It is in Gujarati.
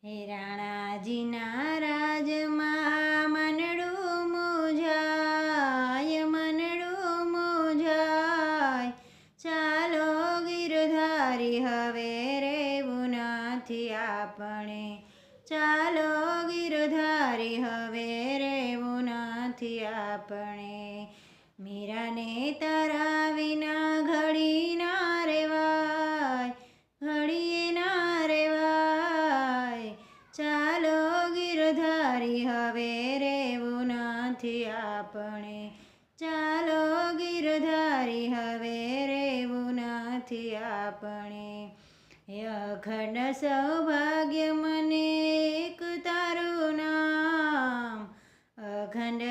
હે રાણાજીના રાજમાં મનડું મૂંઝાય, મનડું મૂંઝાય. ચાલો ગિરધારી હવે રેવું નથી આપણે, ચાલો ગિરધારી હવે રેવું નથી આપણે. મીરાને તારા વિના ઘડી ના રેવાય, ઘડીએ ના રેવાય. ચાલો ગિરધારી હવે રેવું નથી આપણે, ચાલો ગિરધારી હવે રેવું નથી આપણે. અખંડ સૌભાગ્ય મને એક તારું નામ, અખંડ